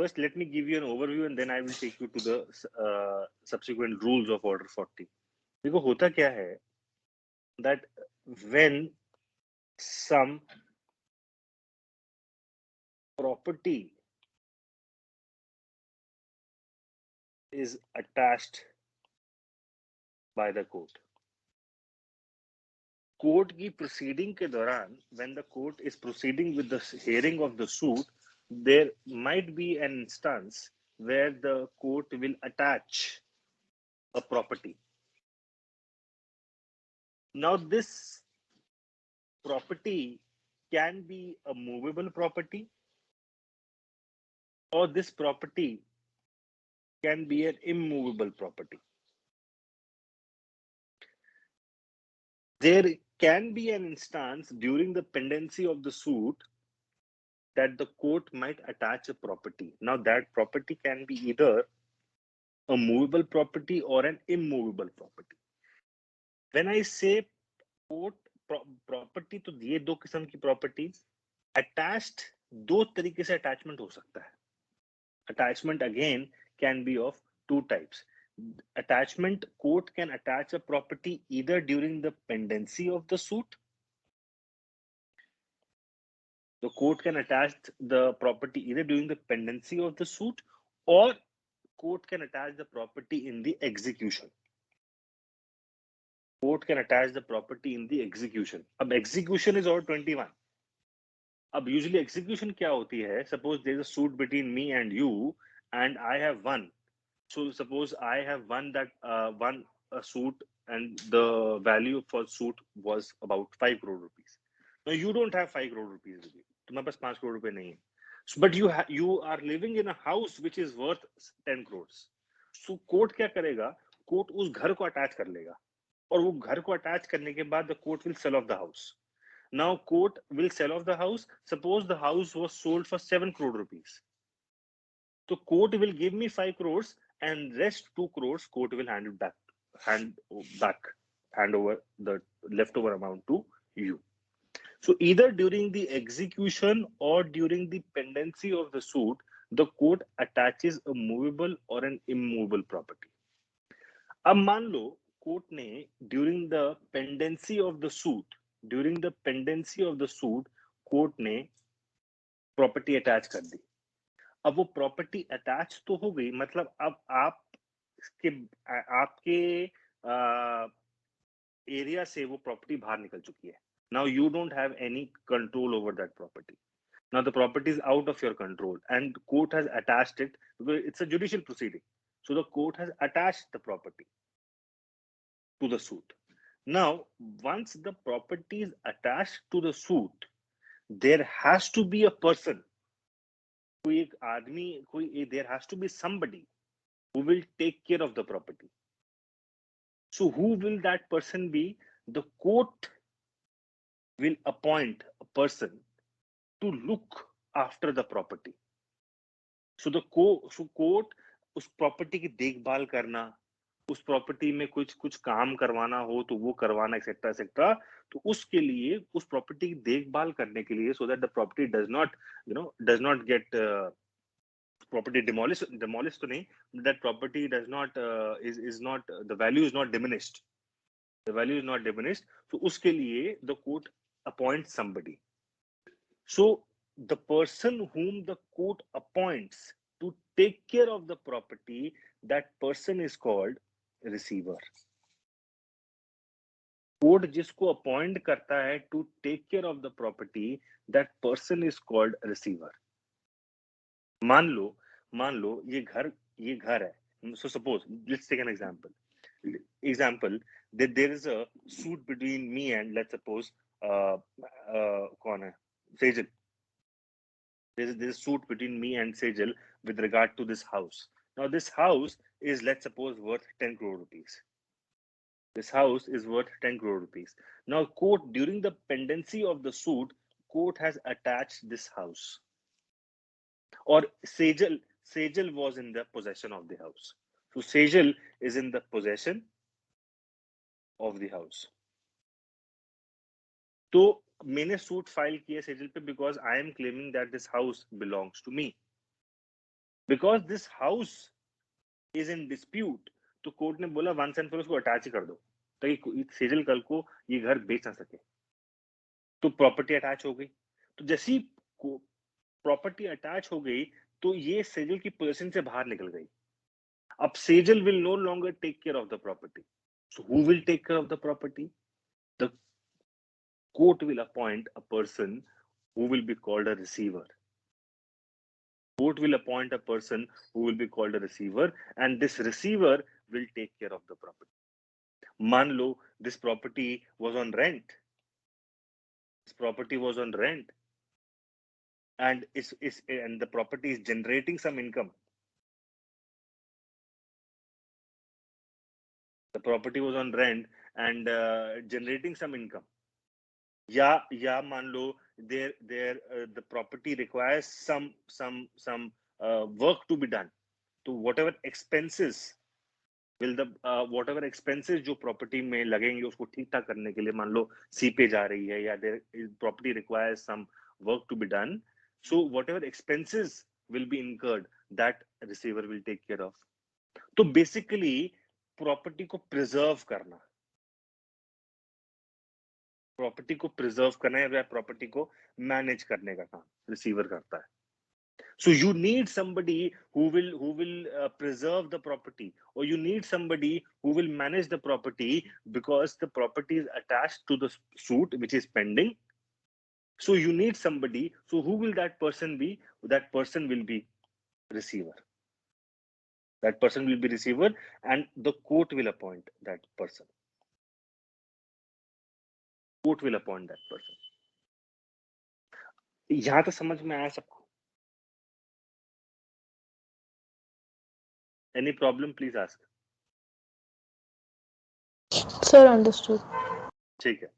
first let me give you an overview and then I will take you to the subsequent rules of Order 40. देखो होता क्या है that when some property is attached by the court, court की proceeding के दौरान when the court is proceeding with the hearing of the suit, there might be an instance where the court will attach a property. Now this property can be a movable property, or this property can be an immovable property. There can be an instance during the pendency of the suit that the court might attach a property. Now that property can be either a movable property or an immovable property. When I say court property, तो ये दो किस्म की properties attached, दो तरीके से attachment हो सकता है. Attachment again can be of two types. Attachment, court can attach a property either during the pendency of the suit. The court can attach the property either during the pendency of the suit, or court can attach the property in the execution. Court can attach the property in the execution. अब execution is Order 21. अब usually execution क्या होती है? Suppose there is a suit between me and you, and I have won. So suppose I have won that won a suit, and the value for suit was about 5 crore rupees. Now you don't have 5 crore rupees with you. तुम्हारे पास 5 crore रुपए नहीं है. So, but you are living in a house which is worth 10 crores. So court क्या करेगा? Court उस घर को attach कर लेगा, और वो घर को attach करने के बाद the court will sell off the house. Now court will sell off the house. Suppose the house was sold for 7 crore rupees. So court will give me 5 crores, and rest 2 crores court will hand over the leftover amount to you. So either during the execution or during the pendency of the suit, the court attaches a movable or an immovable property. अब मान लो कोर्ट ने during the pendency of the suit, court ने property attach कर दी. अब वो property attach तो हो गई, मतलब अब आपके एरिया से वो प्रॉपर्टी बाहर निकल चुकी है. Now you don't have any control over that property. Now the property is out of your control, and court has attached it because it's a judicial proceeding. So the court has attached the property to the suit. Now, once the property is attached to the suit, there has to be a person, there has to be somebody who will take care of the property. So who will that person be? The court will appoint a person to look after the property. So the court उस property की देखभाल करना, उस property में कुछ काम करवाना हो तो वो करवाना, etc. तो उसके लिए उस property की देखभाल करने के लिए, so that the property does not get property demolished तो नहीं, that property does not the value is not diminished. The value is not diminished. So उसके लिए the court appoints somebody. So the person whom the court appoints to take care of the property, that person is called receiver. Court जिसको appoint करता है to take care of the property, that person is called receiver. मान लो ये घर है. So suppose, let's take an example that there is a suit between me and, let's suppose, कौन है? Sejal. There's a suit between me and Sejal with regard to this house. Now this house is, let's suppose, worth 10 crore rupees. This house is worth 10 crore rupees. Now court, during the pendency of the suit, court has attached this house, or Sejal was in the possession of the house. So Sejal is in the possession of the house. तो मैंने suit file किया सेजल पे because I am claiming that this house belongs to me. because this house is in dispute, तो court ने बोला once and for उसको attach कर दो ताकि सेजल कल को ये घर बेच ना सके, तो प्रॉपर्टी अटैच हो गई। तो जैसी प्रॉपर्टी अटैच हो गई तो ये सेजल की पोजीशन से बाहर निकल गई। अब Sejal will no longer take care of the property, so who will take care of the property? The court will appoint a person who will be called a receiver. Court will appoint a person who will be called a receiver, and this receiver will take care of the property. मान लो this property was on rent. This property was on rent, and the property is generating some income. The property was on rent and generating some income. या मान लो there the property requires some work to be done. तो whatever expenses whatever expenses जो property में लगेंगे उसको ठीक ठाक करने के लिए, मान लो सीपेज जा रही है या property requires some work to be done, so whatever expenses will be incurred that receiver will take care of. तो basically property को preserve करना, प्रॉपर्टी को प्रिजर्व करना या प्रॉपर्टी को मैनेज करने का काम रिसीवर करता है। So you need somebody who will preserve the property, or you need somebody who will manage the property because the property is attached to the suit which is pending. So you need somebody. So who will that person be? That person will be receiver. That person will be receiver, and the court will appoint that person. Court will appoint that person. यहां तक समझ में आया सबको? Any problem, please ask. Sir, understood. ठीक है,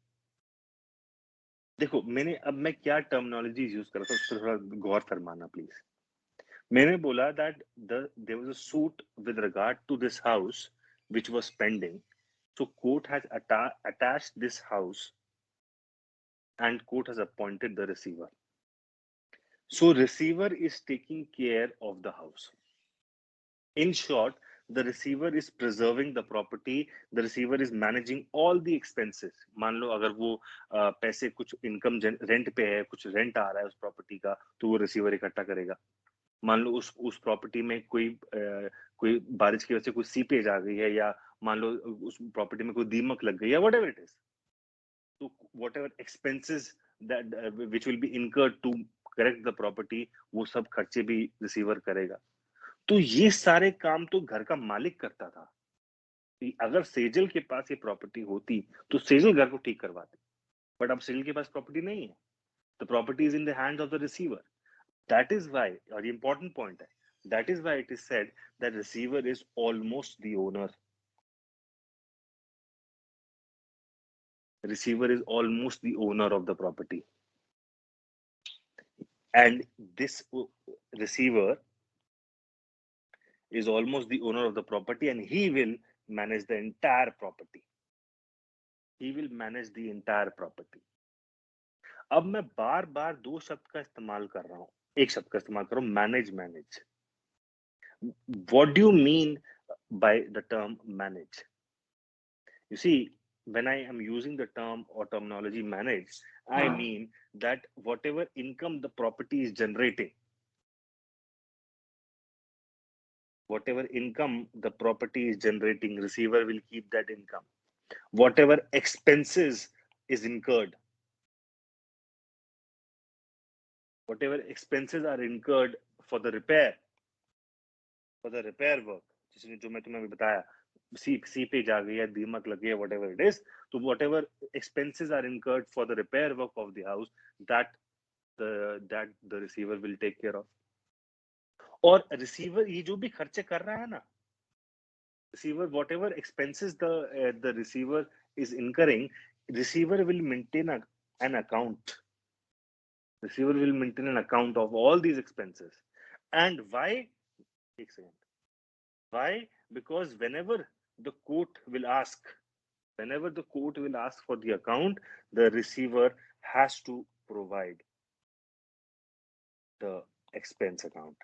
देखो मैं क्या टर्मिनोलॉजी यूज कर रहा था उस पर थोड़ा गौर फरमाना प्लीज। मैंने बोला that there was a suit with regard to this house which was pending, so court has attached this house and court has appointed the receiver. So receiver is taking care of the house. In short, the receiver is preserving the property, the receiver is managing all the expenses. मान लो अगर वो पैसे कुछ income rent पे है, कुछ rent आ रहा है उस प्रॉपर्टी का, तो वो रिसीवर इकट्ठा करेगा। मान लो उस प्रॉपर्टी में कोई बारिश की वजह से कोई सीपेज आ गई है, या मान लो उस प्रॉपर्टी में कोई दीमक लग गई है, व्हाटएवर इट इज, तो whatever expenses that which will be incurred to correct the property, वो सब खर्चे भी रिसीवर करेगा। तो ये सारे काम तो घर का मालिक करता था। अगर सेजल के पास ये प्रॉपर्टी होती तो सेजल घर को ठीक करवाते, बट अब सेजल के पास प्रॉपर्टी नहीं है, the property is in the hands of the receiver. That is why, और ये इंपॉर्टेंट पॉइंट है, that is why it is said that receiver is almost the owner. Receiver is almost the owner of the property, and this receiver is almost the owner of the property, and he will manage the entire property. He will manage the entire property. अब मैं बार बार दो शब्द का इस्तेमाल कर रहा हूं, एक शब्द का इस्तेमाल कर रहा हूं, manage. What do you mean by the term manage? You see, when I am using the term or terminology manage, I mean that whatever income the property is generating, whatever income the property is generating, receiver will keep that income. Whatever expenses is incurred, whatever expenses are incurred for the repair work, जो मैं तुम्हें बताया, seepage आ गई है, दीमक लगी है, whatever it is, तो whatever expenses are incurred for the repair work of the house, that the receiver will take care of. और receiver ये जो भी खर्चे कर रहा है ना, receiver whatever expenses the receiver is incurring, receiver will maintain an account. Receiver will maintain an account of all these expenses. And why? Why? Because whenever the court will ask for the account, the receiver has to provide the expense account.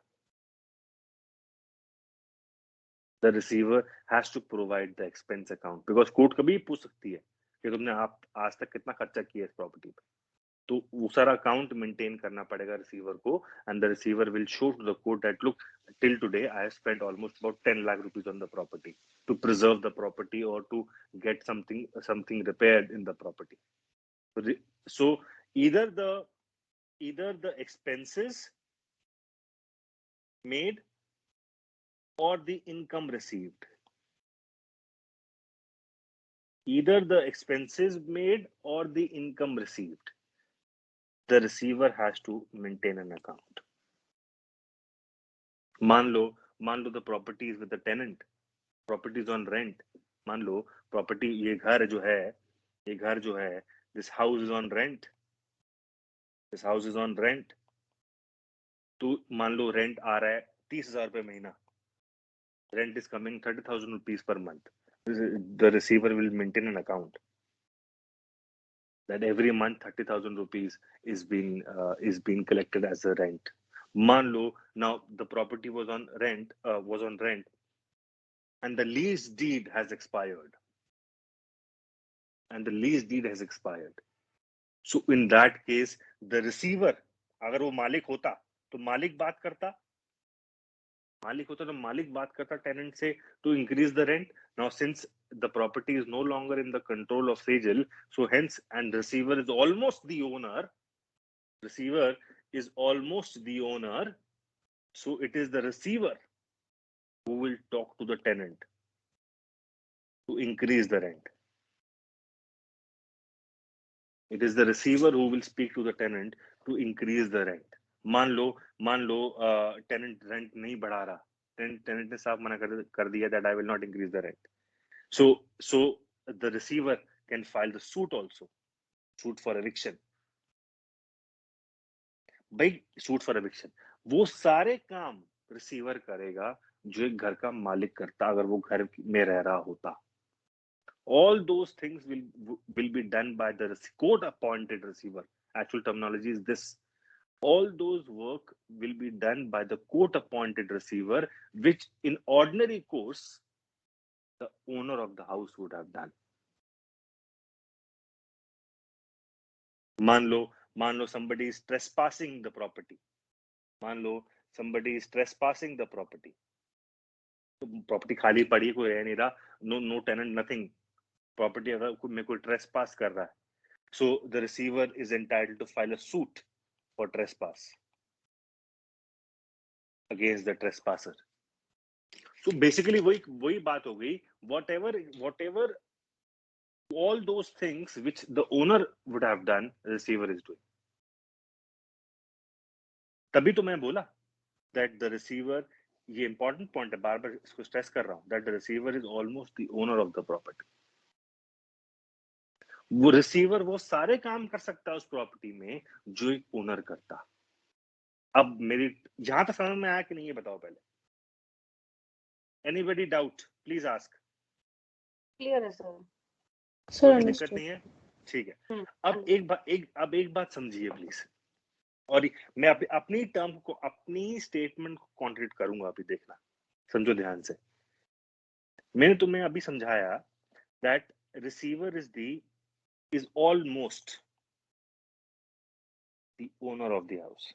The receiver has to provide the expense account because court कभी पूछ सकती है कि तुमने आप आज तक कितना खर्चा किया इस प्रॉपर्टी पे, तो वो सारा अकाउंट मेंटेन करना पड़ेगा रिसीवर को, and the receiver will show to the court that look till today I have spent almost about 10 lakh rupees on the property to preserve the property or to get something repaired in the property. So either the expenses made or the income received, either the expenses made or the income received, the receiver has to maintain an account. मान लो the property is with the tenant, property is on rent. मान लो property, ये घर जो है, this house is on rent, तो मान लो rent आ रहा है 30,000 रुपए महीना, rent is coming 30,000 rupees per month. The receiver will maintain an account that every month 30,000 rupees is being collected as a rent. मान लो now the property was on rent and the lease deed has expired. So in that case the receiver, अगर वो मालिक होता तो मालिक बात करता tenant से to increase the rent. Now since the property is no longer in the control of Sejal, so hence, and receiver is almost the owner, so it is the receiver who will talk to the tenant to increase the rent. It is the receiver who will speak to the tenant to increase the rent. मान लो tenant rent नहीं बढ़ा रहा, tenant ने साफ मना कर दिया that I will not increase the rent. So the receiver can file the suit also, suit for eviction. भाई suit for eviction वो सारे काम रिसीवर करेगा जो एक घर का मालिक करता अगर वो घर में रह रहा होता. All those things will be done by the court appointed receiver. Actual terminology is this. All those work will be done by the court appointed receiver, which in ordinary course the owner of the house would have done. मान लो somebody is trespassing the property. तो property खाली पड़ी, कोई रह नहीं रहा, no tenant, nothing. Property अगर मेरे को ट्रेसपास कर रहा है, so the receiver is entitled to file a suit for trespass against the trespasser. So basically वही बात हो गई, whatever all those things which the owner would have done, the receiver is doing. तभी तो मैं बोला that the receiver, ये important point है, बार-बार इसको स्ट्रेस कर रहा हूं, that the receiver is almost the owner of the property. वो रिसीवर वो सारे काम कर सकता है उस प्रॉपर्टी में जो एक ओनर करता. अब मेरी यहां तक समझ में आया कि नहीं ये बताओ पहले. Anybody doubt please ask. Clear है सर. सर दिक्कत नहीं है, ठीक है. अब एक बात समझिए प्लीज, और मैं अपनी टर्म को, अपनी स्टेटमेंट को कॉन्ट्रडिक्ट करूंगा अभी, देखना, समझो ध्यान से. मैंने तुम्हें अभी समझाया that receiver is almost the owner of the house.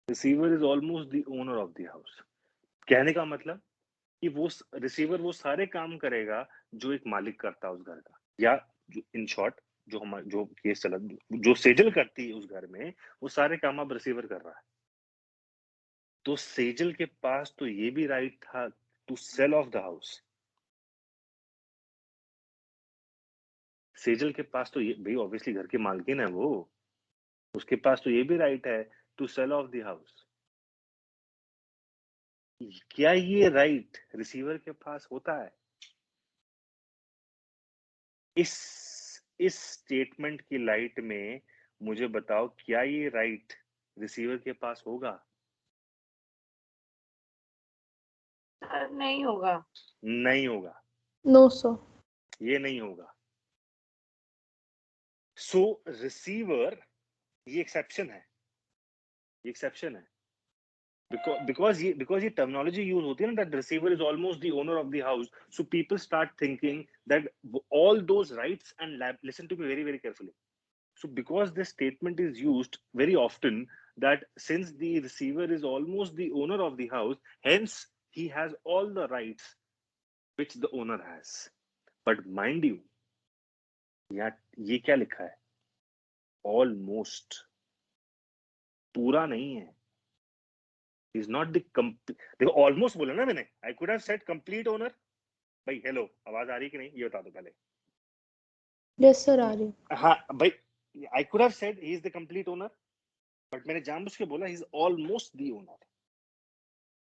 Receiver is almost the owner of the house. कहने का मतलब कि वो रिसीवर वो सारे काम करेगा जो एक मालिक करता है उस घर का, या इन शॉर्ट जो केस चला, जो सेजल करती है उस घर में, वो सारे काम अब रिसीवर कर रहा है. तो सेजल के पास तो ये भी राइट था to sell of the house. Sejal के पास तो ये, भाई ऑब्वियसली घर की मालकिन है वो, उसके पास तो ये भी राइट है to sell of the house. क्या ये राइट रिसीवर के पास होता है? इस स्टेटमेंट की लाइट में मुझे बताओ, क्या ये राइट रिसीवर के पास होगा? नहीं होगा. नो सर, ये नहीं होगा. सो रिसीवर, ये एक्सेप्शन है, because ये terminology use होती है ना, that receiver is almost the owner of the house, so people start thinking that all those rights and listen to me very very carefully. So because this statement is used very often, that since the receiver is almost the owner of the house, hence he has all the rights which the owner has. But mind you, ये क्या लिखा है? Almost. पूरा नहीं है. He's not the complete. देखो almost बोला ना मैंने. I could have said complete owner. भाई हेलो, आवाज आ रही कि नहीं ये बता दो पहले. Yes sir, आ रही. हाँ भाई, I could have said he is the complete owner, but मैंने जानबूझ के बोला he is almost the owner.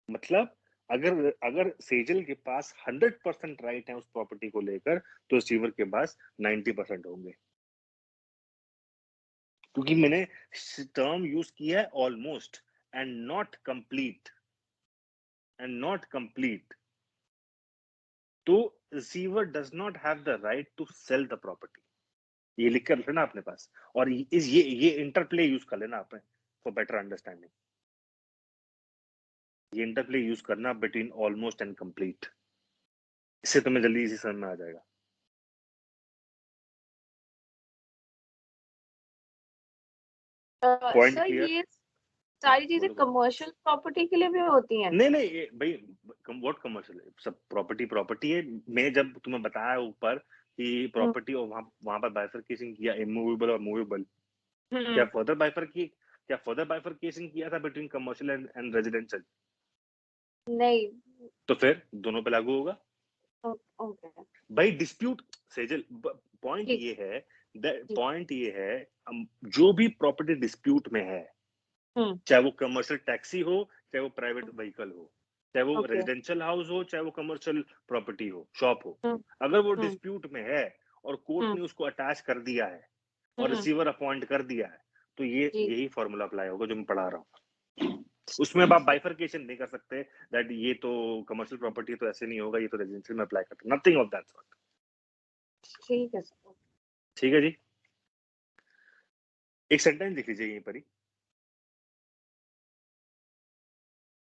मतलब अगर सेजल के पास 100% राइट है उस प्रॉपर्टी को लेकर, तो रिसीवर के पास 90% होंगे, क्योंकि मैंने टर्म यूज किया है ऑलमोस्ट एंड नॉट कंप्लीट, तो receiver does not have the right to sell the property. ये लिख कर लेना अपने पास, और ये इंटरप्ले यूज कर लेना आपने फॉर बेटर अंडरस्टैंडिंग. ये इंटरप्ले यूज करना बिटवीन ऑलमोस्ट एंड कंप्लीट, इससे तुम्हें जल्दी इसी समझ में आ जाएगा. Point sir clear? ये सारी चीजें कमर्शियल प्रॉपर्टी के लिए भी होती हैं? नहीं भाई, व्हाट कमर्शियल, सब प्रॉपर्टी है. मैं जब तुम्हें बताया ऊपर कि प्रॉपर्टी और वहां पर बाइफरकेशन किया इमूवेबल और मूवेबल, क्या फर्दर बाइफरकेशन किया था बिटवीन कमर्शियल एंड रेजिडेंशियल? नहीं. तो फिर दोनों पे लागू होगा. ओके भाई डिस्प्यूट सेजल, पॉइंट ये है जो भी प्रॉपर्टी डिस्प्यूट में है, चाहे वो कमर्शियल टैक्सी हो, चाहे वो प्राइवेट व्हीकल हो, चाहे वो रेजिडेंशियल हाउस हो, चाहे वो कमर्शियल प्रॉपर्टी हो, शॉप हो, अगर वो डिस्प्यूट में है और कोर्ट ने उसको अटैच कर दिया है और रिसीवर अपॉइंट कर दिया है, तो यही फॉर्मूला अप्लाई होगा जो मैं पढ़ा रहा हूँ. उसमें आप बाइफरकेशन नहीं कर सकते दैट ये तो कमर्शियल प्रॉपर्टी तो ऐसे नहीं होगा, ये तो रेजिडेंशियल में अप्लाई करते, नथिंग ऑफ दैट सॉर्ट. ठीक है सर. ठीक है जी. एक सेंटेंस लिख लीजिए यहीं पर ही.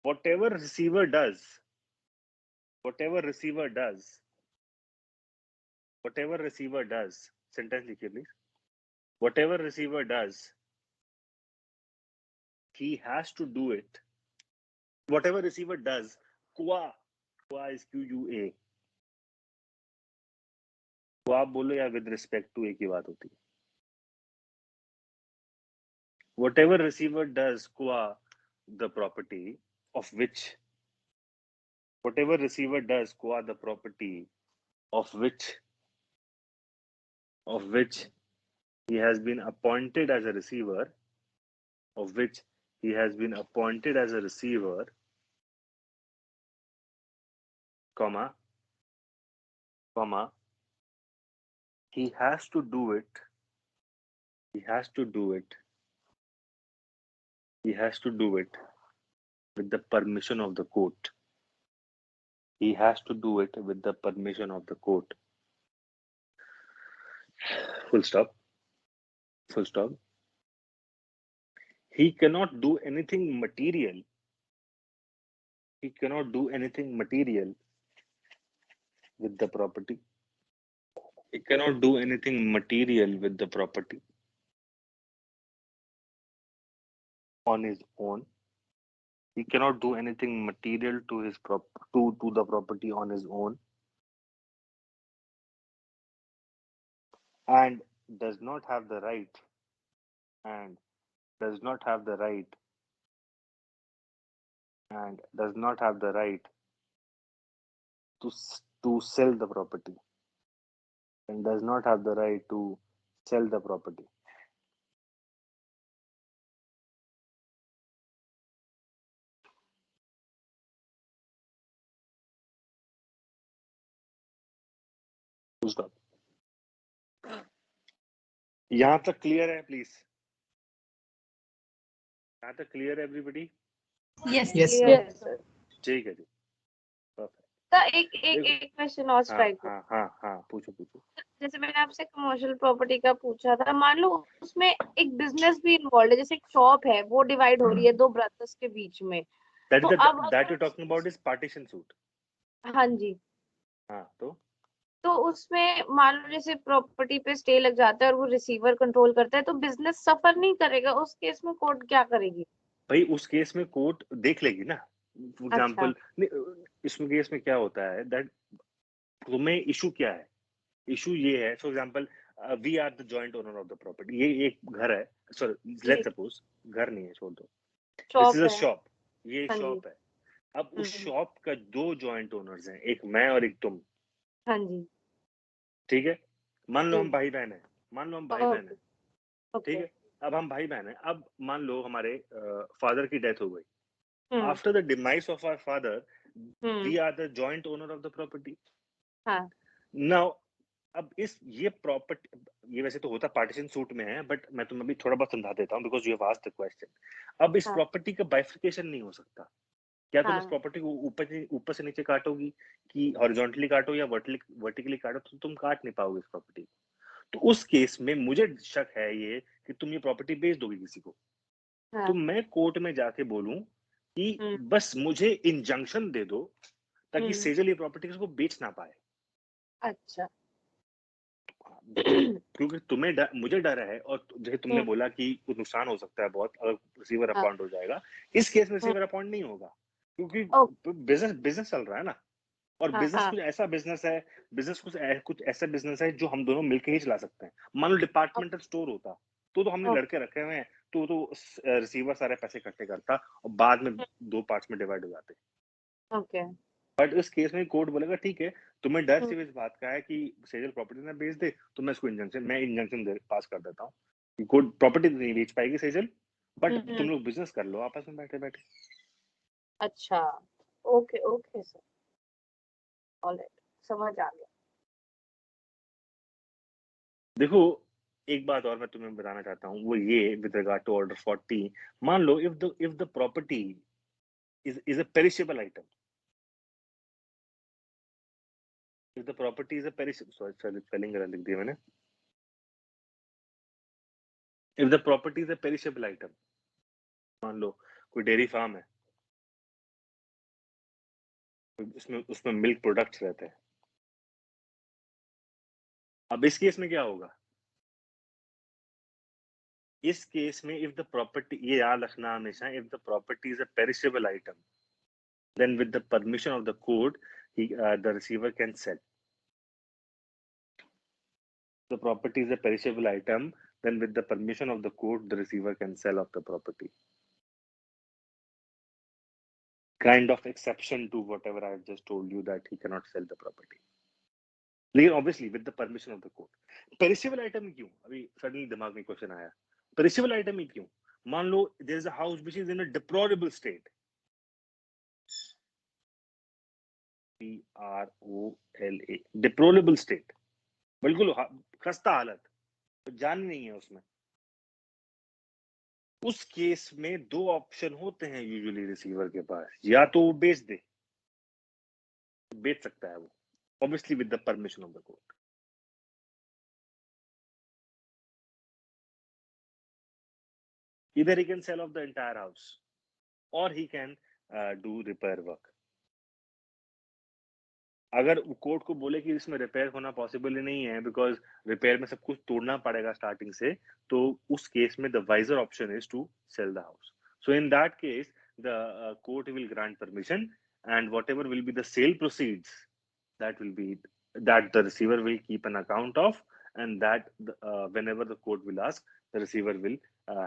whatever receiver does, sentence लिखिए please. whatever receiver does, he has to do it. Whatever receiver does, qua is QUA. तो आप बोलो या with respect to एक ही बात होती है. Whatever receiver does qua the property of which, whatever receiver does qua the property of which he has been appointed as a receiver, comma, he has to do it with the permission of the court. He has to do it with the permission of the court. Full stop. He cannot do anything material. With the property. He cannot do anything material with the property on his own. He cannot do anything material to his to the property on his own, and does not have the right to sell the property, Full stop. यहां तक clear है please? यहां तक clear है everybody? Yes. Sir. ठीक है जी. Sir एक question और स्ट्राइक. हाँ पूछो. जैसे मैंने आपसे कमर्शियल प्रॉपर्टी का पूछा था, मान लो उसमें एक बिजनेस भी इन्वॉल्व है, जैसे एक शॉप है वो डिवाइड हो रही है दो ब्रदर्स के बीच में, दैट तो इज अब दैट अगर you talking about is partition suit. हाँ जी, हाँ तो उसमें मान लो जैसे प्रॉपर्टी पे स्टे लग जाता है और वो रिसीवर कंट्रोल करता है, तो बिजनेस सफर नहीं करेगा, उस केस में कोर्ट क्या करेगी? भाई उस केस में कोर्ट देख लेगी ना। फॉर अच्छा। एग्जाम्पल, इसमें केस में क्या होता है दैट तुम्हें इशू क्या है, इशू ये है for example we are the joint owner of the property, ये एक घर है, सॉरी लेट्स सपोज घर नहीं है, छोड़ दो, दिस इज शॉप अ है। शॉप, ये एक हाँ जी। शॉप है। अब उस हम्म। शॉप का दो जॉइंट ओनर्स हैं, एक मैं और एक तुम, हाँ जी। ठीक है। मान लो जी। हम भाई बहन है, मान लो हम भाई बहन है, ओके। ठीक ओके। है। अब हम भाई बहन है, अब मान लो हमारे फादर की डेथ हो गई, hmm. After the demise of our father hmm. We are the joint owner of the property. हाँ। नाउ अब इस ये प्रॉपर्टी, ये वैसे तो होता पार्टीशन सूट में है, बट मैं तुम्हें अभी थोड़ा बहुत समझा देता हूँ because you have asked the question. अब इस हाँ। प्रॉपर्टी का बाइफिकेशन नहीं हो सकता। क्या तुम इस हाँ। प्रॉपर्टी को ऊपर से नीचे काटोगी, कि हॉरिजॉन्टली काटो या वर्टिकली काटो, तो तुम काट नहीं पाओगे इस प्रॉपर्टी को। तो उस केस में मुझे शक है ये कि तुम ये प्रॉपर्टी बेच दोगे किसी को। तो हाँ। मैं कोर्ट में जाके बोलूं कि हम्म। बस मुझे इंजंक्शन दे दो ताकि हम्म। सेजल ये प्रॉपर्टी को बेच ना पाए। अच्छा। क्योंकि तुम्हें मुझे डर है, और जैसे तुमने हम्म। बोला कि कुछ नुकसान हो सकता है बहुत अगर रिसीवर हाँ। अपॉइंट हो जाएगा, इस केस में हम्म। रिसीवर अपॉइंट नहीं होगा, क्योंकि ओ। बिजनेस बिजनेस चल रहा है ना। और हाँ। बिजनेस हाँ। कुछ ऐसा बिजनेस है, बिजनेस कुछ ऐसा बिजनेस है जो हम दोनों मिलकर ही चला सकते हैं। मान लो डिपार्टमेंटल स्टोर होता तो हमने ओ। लड़के रखे हुए हैं, तो रिसीवर सारे पैसे इकट्ठे करता और बाद में दो पार्ट्स में डिवाइड हो जाते। ओके। बट इस केस में कोर्ट बोलेगा ठीक है, तुम्हें डर हम्म। सिर्फ इस बात का है कि सेजल प्रॉपर्टी ना बेच दे, तो मैं इसको इंजंक्शन पास कर देता हूँ कि कोर्ट प्रॉपर्टी नहीं बेच पाएगी सेजल, बट तुम लोग बिजनेस कर लो आपस में बैठे बैठे। अच्छा। ओके ओके सर, ऑलराइट, समझ आ गया। देखो एक बात और मैं तुम्हें बताना चाहता हूँ, वो ये विद रिगार्ड टू ऑर्डर 40, मान लो if the property is a perishable item, if the property is a perishable, sorry spelling गलत लिख दिया मैंने, if the property is a perishable item, मान लो कोई डेयरी फार्म है, उसमें उसमें मिल्क प्रोडक्ट्स रहते हैं। अब इस केस में क्या होगा, इस केस में इफ द प्रॉपर्टी, ये याद रखना हमेशा, if the property is a perishable item, then with the permission of the court the receiver can sell. The property is a perishable item, then with the permission of the court the receiver can sell off the property. Kind of exception to whatever I have just told you that he cannot sell the property, लेकिन obviously with the permission of the court. Perishable item क्यों, अभी suddenly दिमाग में question आया, perishable item ही क्यों? मान लो there is a house which is in a deplorable state, PROLA, deplorable state, बिल्कुल खस्ता हालत, जान नहीं है उसमें। उस केस में दो ऑप्शन होते हैं यूजुअली रिसीवर के पास, या तो वो बेच दे, बेच सकता है वो, obviously with the permission of the court. Either he can sell off the entire house or he can do repair work. अगर कोर्ट को बोले कि इसमें रिपेयर होना पॉसिबल ही नहीं है बिकॉज रिपेयर में सब कुछ तोड़ना पड़ेगा स्टार्टिंग से, तो उस केस में the wiser option is to sell the house. So in that case the court will grant permission and whatever will be the sale proceeds, that will be that the receiver will keep an account of, and that whenever the court will ask, the receiver will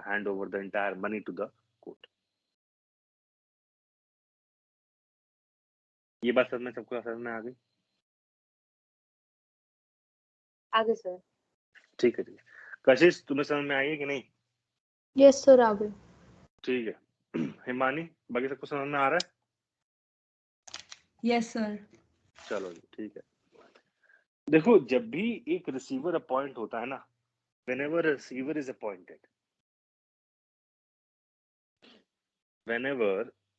hand over the entire money to the court. ये बात समझ में सबको समझ में आ गई? आगे sir. ठीक है, ठीक है। कशिश तुम्हें समझ में आई है कि नहीं? यस सर, आ गए। ठीक है। हिमानी, बाकी सबको समझ में आ रहा है? Yes sir. चलो जी, ठीक है। देखो जब भी एक रिसीवर अपॉइंट होता है ना, whenever a receiver is appointed, whenever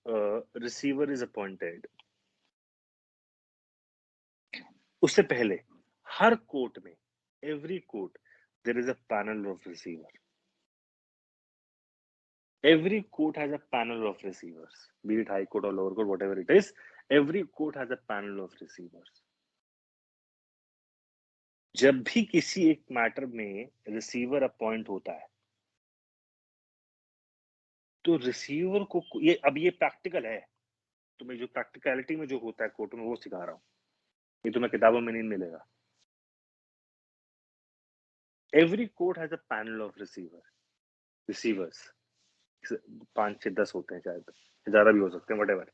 a receiver is appointed, उससे पहले हर कोर्ट में, every court there is a panel of receiver, Every court has a panel of receivers, be it high court or lower court, whatever it is. Every court has a panel of receivers. जब भी किसी एक matter में receiver appoint होता है तो receiver को ये प्रैक्टिकल है, तो मैं जो प्रैक्टिकलिटी में जो होता है कोर्ट में वो सिखा रहा हूँ, ये तुम्हें किताबों में नहीं मिलेगा. Every court has a panel of receivers. 5 से 10 होते हैं, शायद ज्यादा भी हो सकते हैं, whatever.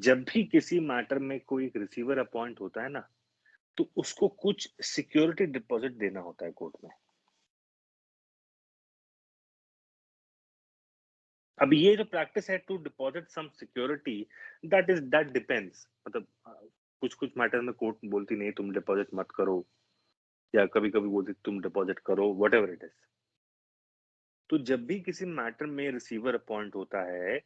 जब भी किसी मैटर में कोई एक रिसीवर अपॉइंट होता है ना, तो उसको कुछ सिक्योरिटी डिपॉजिट देना होता है कोर्ट में. अब ये जो प्रैक्टिस है to deposit some security, that depends. मतलब कुछ मैटर में कोर्ट बोलती नहीं तुम डिपॉजिट मत करो, या कभी कभी बोलती तुम डिपॉजिट करो, व्हाटएवर इट इज. तो जब भी किसी मैटर में रिसीवर अपॉइंट होता है,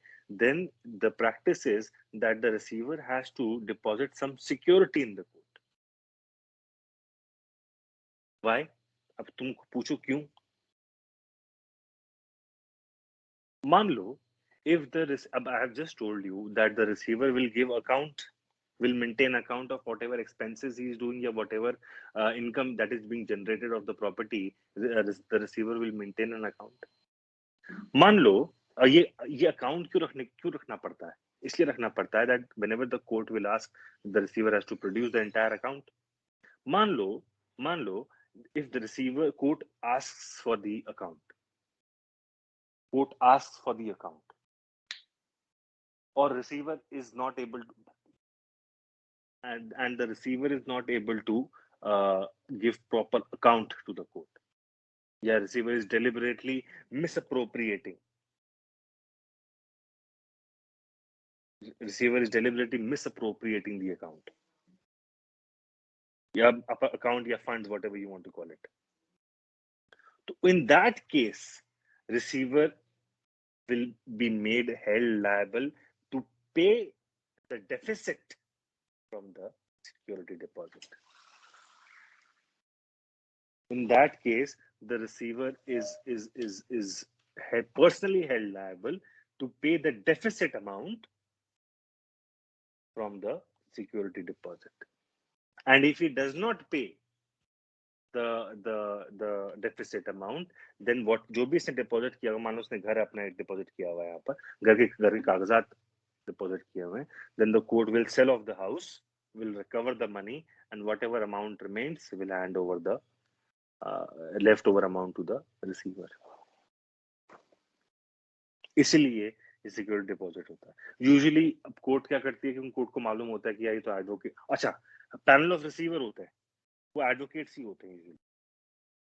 then the practice is that the receiver has to deposit some security in the court. Why? अब तुम पूछो क्यों. मान लो if I have just told you that the receiver will give account, will maintain account of whatever expenses he is doing, or whatever income that is being generated of the property, the receiver will maintain an account. मान लो ये account क्यों रखना पड़ता है? इसलिए रखना पड़ता है that whenever the court will ask, the receiver has to produce the entire account. मान लो if the receiver court asks for the account, or receiver is not able to, and the receiver is not able to give proper account to the court. Yeah, receiver is deliberately misappropriating. Receiver is deliberately misappropriating the account. Yeah, account, yeah, funds, whatever you want to call it. So in that case, receiver will be made held liable to pay the deficit from the security deposit. In that case, the receiver is personally held liable to pay the deficit amount from the security deposit. And if he does not pay the deficit amount, then what जो भी इसने deposit किया हुआ, मान लो उसने घर अपना deposit किया हुआ है, यहाँ पर घर के कागजात डिपॉजिट किए हुए हैं, then the court will sell off the house, will recover the money, and whatever amount remains will hand over the leftover amount to the receiver. इसलिए ये सिक्योरिटी डिपॉजिट होता है. यूजुअली अब कोर्ट क्या करती है कि कोर्ट को मालूम होता है कि यार ये तो एडवोकेट, अच्छा पैनल ऑफ रिसीवर होते हैं, वो एडवोकेट्स ही होते हैं यूजुअली.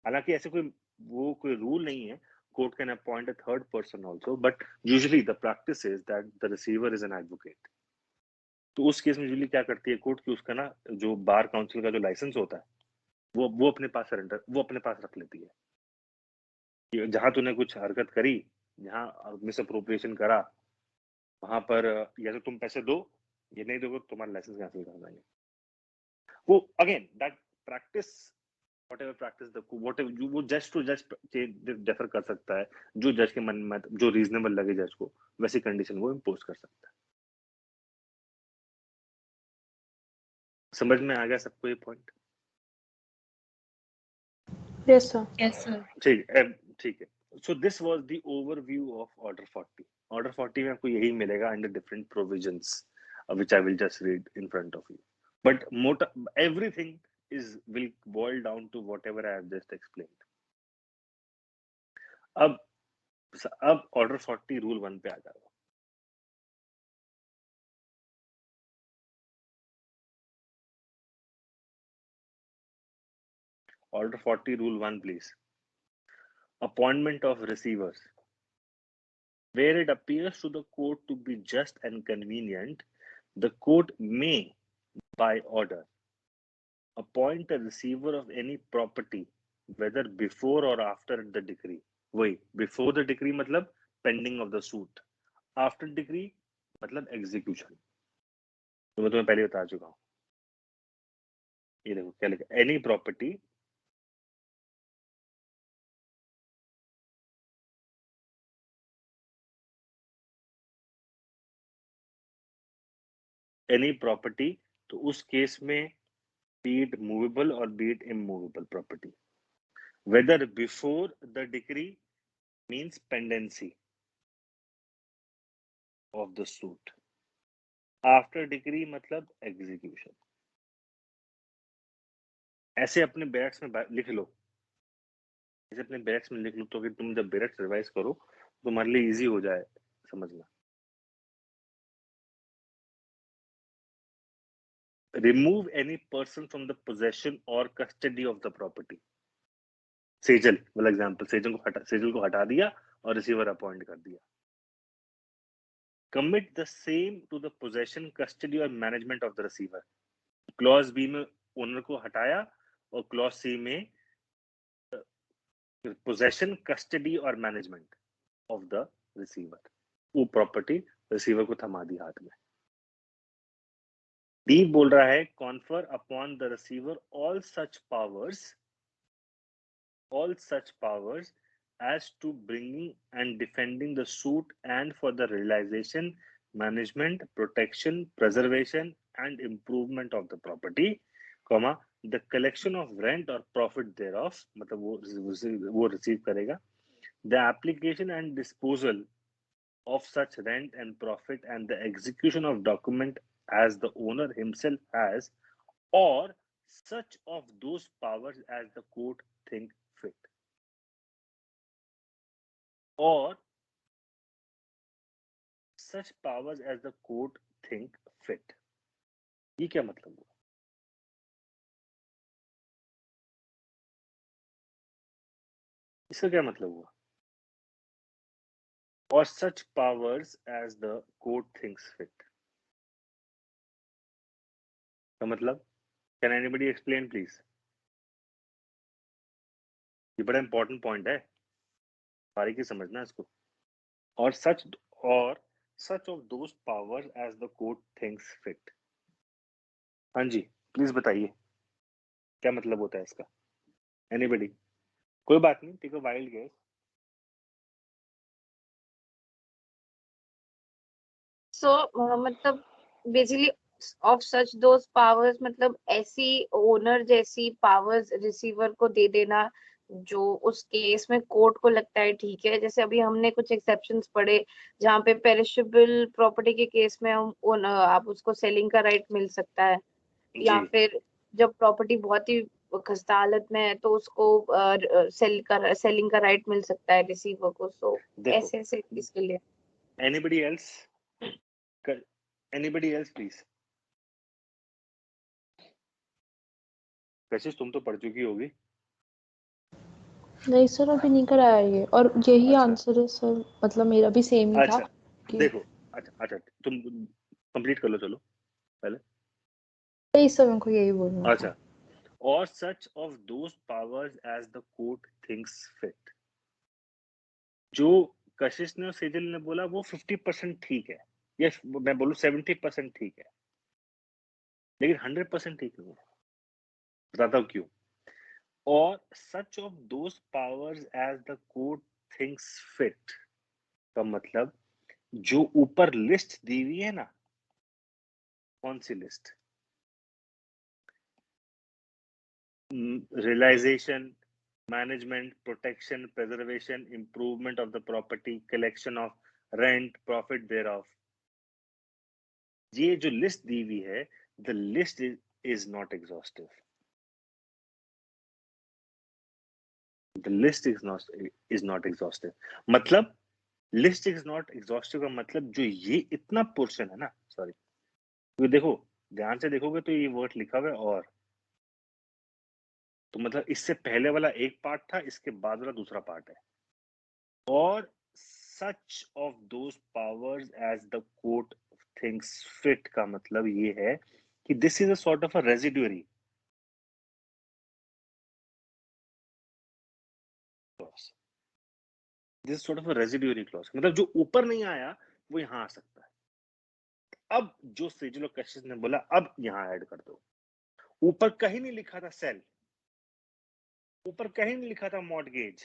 हालांकि ऐसे कोई रूल नहीं है, court can appoint a third person also, but usually the practice is that the receiver is an advocate. तो उस केस में यूजुअली क्या करती है कोर्ट की, उसका ना जो बार काउंसिल का जो लाइसेंस होता है वो अपने पास रख लेती है. जहां तूने कुछ हरकत करी, जहां मिस अप्रोप्रिएशन करा, वहां पर या तो तुम पैसे दो, ये नहीं दोगे तुम्हारा लाइसेंस कैंसिल कर देंगे. वो again that practice, whatever practice वो जज टू जज डिफर कर सकता है. जो जज के मन में जो रीजनेबल लगे जज को, वैसी कंडीशन वो इम्पोज कर सकता है. समझ में आ गया सबको ये point? Yes, sir. Yes, sir. ठीक है. So this was the overview of Order 40. Order 40 में आपको यही मिलेगा under different provisions, which I will just read in front of you. But everything will boil down to whatever I have just explained. अब Order 40 Rule 1 पे आ जाओ. Order 40 Rule 1, please. Appointment of receivers. Where it appears to the court to be just and convenient, the court may, by order, appoint a receiver of any property, whether before or after the decree. वही before the decree मतलब pending of the suit, after decree मतलब execution. तो मैं तुम्हें पहले बता चुका हूँ. ये देखो क्या लिखा, any property एनी प्रॉपर्टी, तो उस केस में be it movable or be it immovable property. Whether before the decree means pendency of the suit. After decree मतलब execution. ऐसे अपने बैरक्स में लिख लो, ऐसे अपने बैरक्स में लिख लो, तो कि तुम जब बैरक्स रिवाइज करो तो तुम्हारे लिए इजी हो जाए समझना. Remove any person from the possession or custody of the property. Sejal वाला एग्जांपल, सेजल को हटा दिया और रिसीवर अपॉइंट कर दिया. Commit the same to the possession, custody or management of the receiver. Clause b में ओनर को हटाया और क्लॉज सी में पोजेशन, कस्टडी और मैनेजमेंट ऑफ द रिसीवर. वो प्रॉपर्टी रिसीवर को थमा दी हाथ में. डी बोल रहा है confer upon the receiver all such powers as to bringing and defending the suit and for the realization, management, protection, preservation and improvement of the property, comma the collection of rent or profit thereof, मतलब वो receive करेगा, the application and disposal of such rent and profit and the execution of document as the owner himself has, or such of those powers as the court think fit. Or such powers as the court think fit. ये क्या मतलब हुआ? इसका क्या मतलब हुआ? Or such powers as the court thinks fit. का मतलब? Can anybody explain please? ये बड़ा important point है, बारीकी समझना इसको. Or such of those powers as the court thinks fit. हाँ जी, प्लीज बताइए क्या मतलब होता है इसका. Anybody? कोई बात नहीं, take a wild guess. So मतलब basically of such those powers मतलब ऐसी ओनर जैसी पावर्स रिसीवर को दे देना जो उस केस में कोर्ट को लगता है ठीक है. जैसे अभी हमने कुछ एक्सेप्शंस पढ़े जहाँ पे पेरिशेबल प्रॉपर्टी के केस में हम आप उसको सेलिंग का राइट मिल सकता है, या फिर जब प्रॉपर्टी बहुत ही खस्ता हालत में है तो उसको सेलिंग का राइट मिल सकता है रिसीवर को. सो ऐसे ऐसे इसके लिए. Anybody else please? कशिश तुम तो पढ़ चुकी होगी. नहीं सर अभी नहीं कराया ये, और यही अच्छा. आंसर है सर, मतलब मेरा भी सेम ही था. देखो अच्छा तुम कंप्लीट कर लो चलो पहले. नहीं सर मेरे को यही बोलना अच्छा. Or such of those powers as the court thinks fit. जो कशिश ने और सेजल ने बोला वो 50% ठीक है, या मैं बोलूं 70% ठीक है, लेकिन 100% ठीक नहीं है. बताता हूं क्यों. Or such of those powers as the court thinks fit का मतलब जो ऊपर लिस्ट दी हुई है ना, कौन सी list? Realization, management, protection, preservation, improvement of the property, collection of rent, profit thereof. ये जो लिस्ट दी हुई है, the list is not exhaustive. The list is not exhaustive. मतलब list is not exhaustive का मतलब जो ये इतना पोर्शन है ना, सॉरी, तो देखो ध्यान से देखोगे तो ये वर्ड लिखा हुआ है और, तो मतलब इससे पहले वाला एक पार्ट था, इसके बाद वाला दूसरा पार्ट है. और such of those powers as the court thinks fit का मतलब ये है कि this is a sort of a residuary clause. This is sort of a residuary clause. मतलब जो ऊपर नहीं आया वो यहाँ आ सकता है. अब जो सेजल और कशिश ने बोला अब यहाँ ऐड कर दो. ऊपर कहीं नहीं लिखा था सेल, ऊपर कहीं नहीं लिखा था मॉर्टगेज,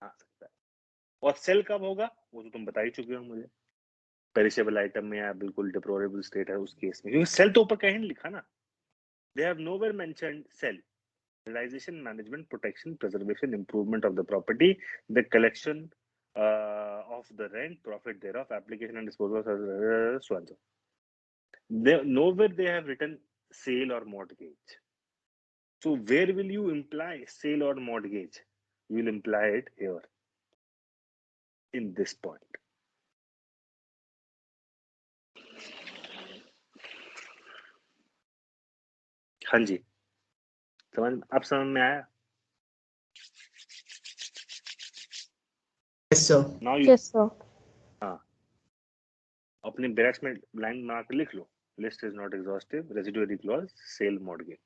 आ सकता है. और सेल कब होगा वो तो तुम बता ही चुके हो मुझे. पेरिशेबल आइटम में या बिल्कुल डिप्लोरेबल स्टेट है उस केस में, क्योंकि सेल तो ऊपर कहीं नहीं लिखा ना, they have nowhere mentioned sale, realization, management, protection, preservation, improvement of the property, the collection of the rent, profit thereof, application and disposal, so and so. Nowhere they have written sale or mortgage. So where will you imply sale or mortgage? You will imply it here in this point. हाँ जी, समझ में आया? Yes, sir. Now you, yes sir. हाँ, अपने brackets में line बना के लिख लो, list is not exhaustive, residuary clause, sale, mortgage.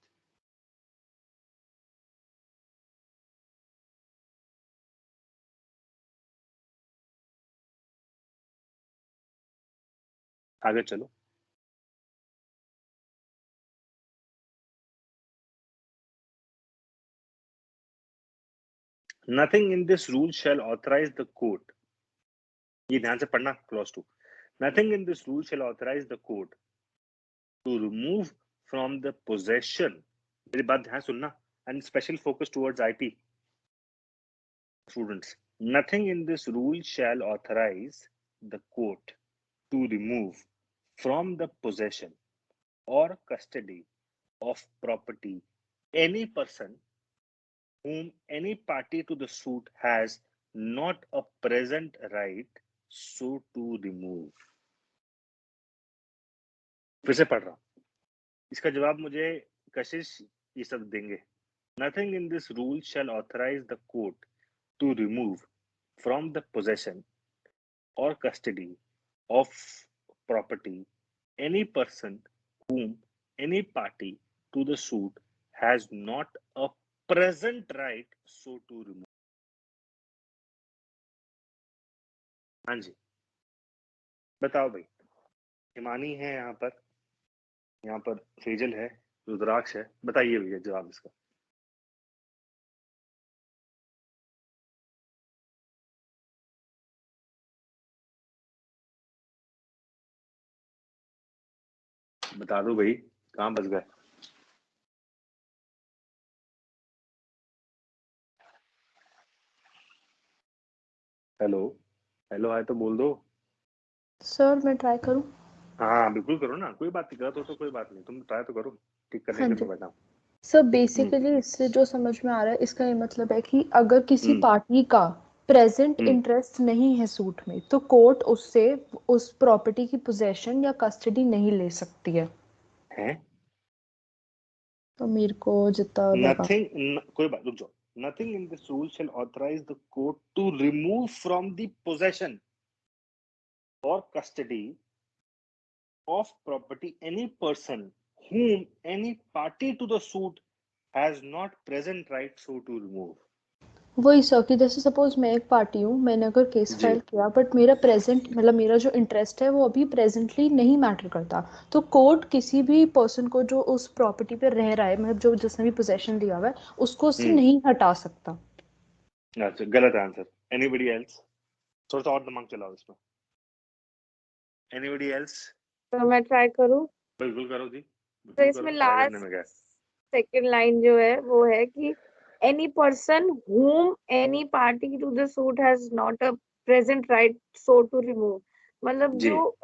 आगे चलो। Nothing in this rule shall authorize the court, ये ध्यान से पढ़ना clause 2, nothing in this rule shall authorize the court to remove from the possession, मेरी बात ध्यान सुनना, and special focus towards IP students, nothing in this rule shall authorize the court to remove from the possession or custody of property any person whom any party to the suit has not a present right so to remove. फिर से पढ़ रहा हूं, इसका जवाब मुझे कशिश ये सब देंगे। Nothing in this rule shall authorize the court to remove from the possession or custody of property any person whom any party to the suit has not a present right so to remove. हाँ जी, बताओ भाई, हिमानी है यहाँ पर phrasal है, रुद्राक्ष है, बताइए भैया जवाब इसका। बता दो भाई, कहाँ बच गए? हेलो हेलो है तो बोल दो। सर मैं ट्राई करूं? हाँ बिल्कुल करो ना, कोई बात नहीं, गलत हो तो कोई बात नहीं, तुम ट्राई तो करो, ठीक करने हाँ के जी। लिए बैठा हूँ। सर बेसिकली इससे जो समझ में आ रहा है, इसका ये मतलब है कि अगर किसी हम्म। पार्टी का प्रेजेंट हम्म। इंटरेस्ट नहीं है सूट में, तो कोर्ट उससे उस प्रॉपर्टी की पोजेशन या कस्टडी नहीं ले सकती है। हैं? तो मेरे को जितना लगा। कोई बात, रुक जाओ। Nothing in this rule shall authorize the court to remove from the possession or custody of property any person whom any party to the suit has not present right so to remove. वही sir कि जैसे suppose मैं एक party हूँ, मैंने अगर case जी। File किया, but मेरा प्रेजेंट मतलब मेरा जो इंटरेस्ट है वो अभी प्रेजेंटली नहीं मैटर करता, तो कोर्ट किसी भी पर्सन को जो उस प्रॉपर्टी पे रह रहा है, मतलब जो जिसने भी पोजेशन लिया हुआ है, उसको उससे नहीं हटा सकता। अच्छा, गलत आंसर। Anybody else? थोड़ा सा और दिमाग चलाओ इसमें। Anybody else? तो मैं ट्राई करूँ? बिल्कुल करो जी, तो बिल्कुल इसमें करो, ट्राई करने लास्ट में क्या। सेकंड लाइन जो है वो है कि any person whom any party to the suit has not a present right so to remove, मतलब जी जो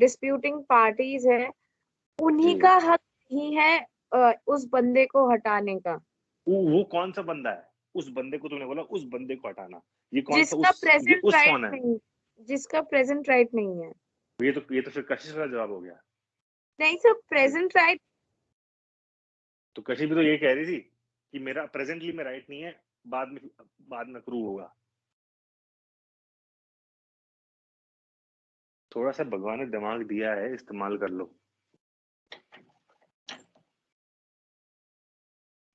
डिस्प्यूटिंग पार्टीज है उन्हीं जी। का हक नहीं है उस बंदे को हटाने का। वो कौन सा बंदा है? उस बंदे को तुमने बोला, उस बंदे को हटाना, ये कौन सा जिसका उस, ये प्रेजेंट उस राइट कौन है? नहीं, जिसका प्रेजेंट राइट नहीं है। ये तो फिर कशिश का जवाब हो गया। नहीं सर, प्रेजेंट राइट। तो कशिश भी तो ये कह रही थी कि मेरा प्रेजेंटली में राइट नहीं है, बाद में अक्रू होगा। थोड़ा सा भगवान ने दिमाग दिया है, इस्तेमाल कर लो,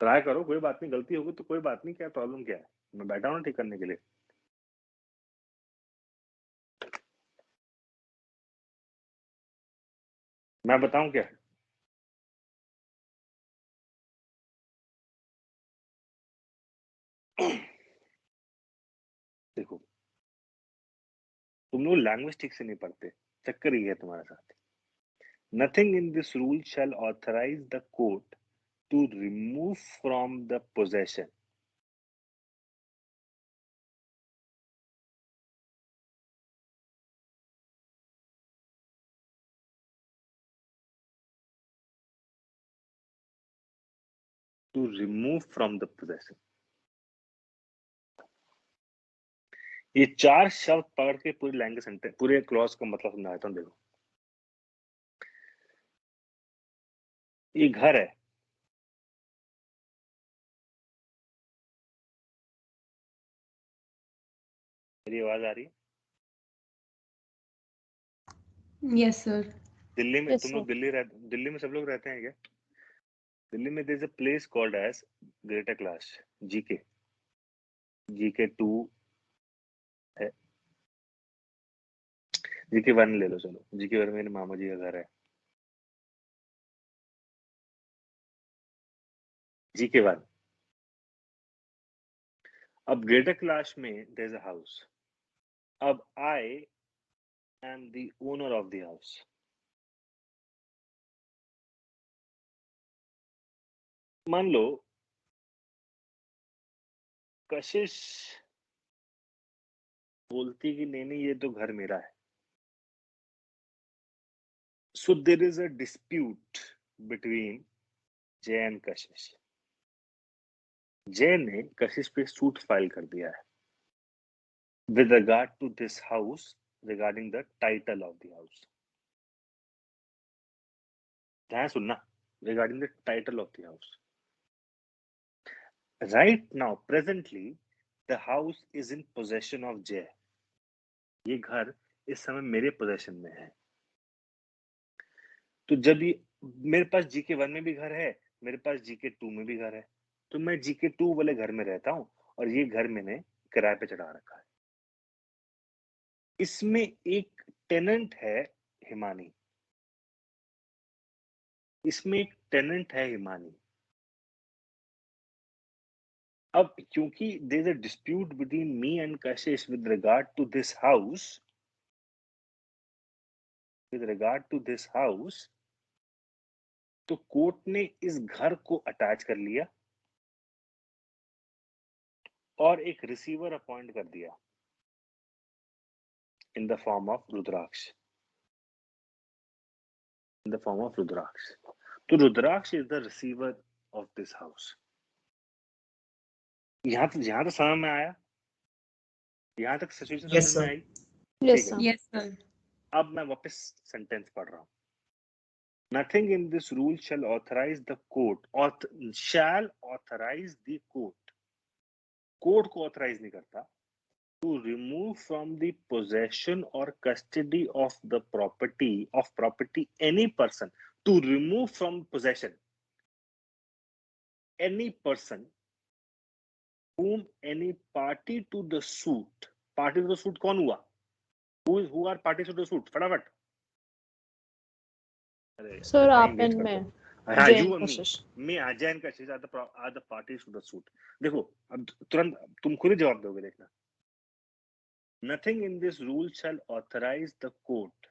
ट्राई करो, कोई बात नहीं, गलती होगी तो कोई बात नहीं, क्या प्रॉब्लम क्या है, मैं बैठा हूँ ठीक करने के लिए। मैं बताऊं क्या? देखो, तुम लोग लैंग्वेज ठीक से नहीं पढ़ते, चक्कर ही है तुम्हारे साथ। Nothing in this rule shall authorize the court to remove from the possession ये 4 शब्द पकड़ के पूरी लैंग्वेज सेंटेंस, पूरे क्लॉज का मतलब समझा देता हूँ। देखो, ये घर है, मेरी आवाज आ रही है? Yes sir. दिल्ली में Yes, तुम लोग दिल्ली में सब लोग रहते हैं क्या? दिल्ली में there is a place called as greater class, GK 2 है, जीके 1 ले लो। चलो, जीके 1 में मेरे मामा जी का घर है, जीके 1। अब ग्रेटर क्लास में देयर इज अ हाउस। अब I am the owner of the house. मान लो कशिश बोलती कि नहीं ये तो घर मेरा है। So there is a dispute between जय एंड कशिश। जय ने कशिश पे सूट फाइल कर दिया है with regard to this house regarding the title of the house। ध्यान सुनना, regarding the title of the house। Right now, presently, the house is in possession of जय। ये घर इस समय मेरे पोजेशन में है। तो जब ये मेरे पास जीके 1 में भी घर है, मेरे पास जीके 2 में भी घर है, तो मैं जीके 2 वाले घर में रहता हूं और ये घर मैंने किराए पे चढ़ा रखा है। इसमें एक टेनेंट है हिमानी, इसमें एक टेनेंट है हिमानी। अब क्योंकि there is a dispute between me and Kashish with regard to this house, तो कोर्ट ने इस घर को अटैच कर लिया और एक रिसीवर अपॉइंट कर दिया in the form of Rudraksh. तो Rudraksh is the receiver of this house. यहाँ तो समझ में आया? यहाँ तक सिचुएशन समझ में आई? Yes, ठीक है। sir. Yes sir. अब मैं वापस सेंटेंस पढ़ रहा हूँ। Nothing in this rule shall authorize the court shall authorize the court, court को ऑथराइज नहीं करता, to remove from the possession or custody of the property any person, to remove from possession any person whom any party to the suit, party to the suit कौन हुआ? Who are parties to the suit? फटाफट। Sir, time आप waste and करते मैं, हो। हाँ, जय you and and me, कशिश। मैं Ajay and Kashish are the parties to the suit। देखो, अब तुरंत तुम खुद ही जवाब दोगे, देखना। Nothing in this rule shall authorize the court,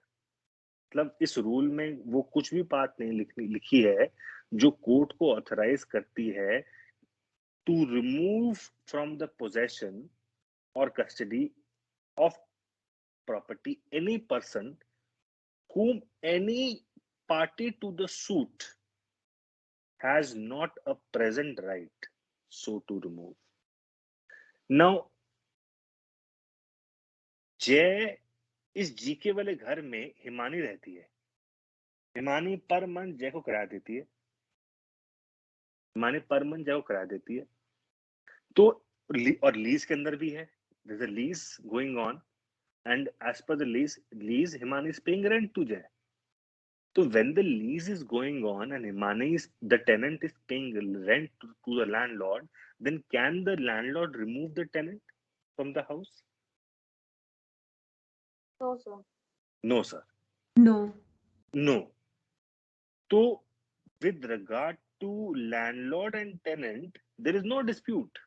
मतलब इस रूल में वो कुछ भी बात नहीं लिखी है जो कोर्ट को ऑथराइज करती है to remove from the possession or custody of property any person whom any party to the suit has not a present right so to remove। Now, जय इस जीके वाले घर में हिमानी रहती है। हिमानी पर मंथ जय को किराया देती है, हिमानी पर मंथ जय को किराया देती है। तो और लीज के अंदर भी है, there's a lease going on and as per the lease Himani is paying rent to Jay। So when the lease is going on and the tenant is paying rent to the landlord, then can the landlord remove the tenant from the house? No, sir. No, sir. No. So with regard to landlord and tenant, there is no dispute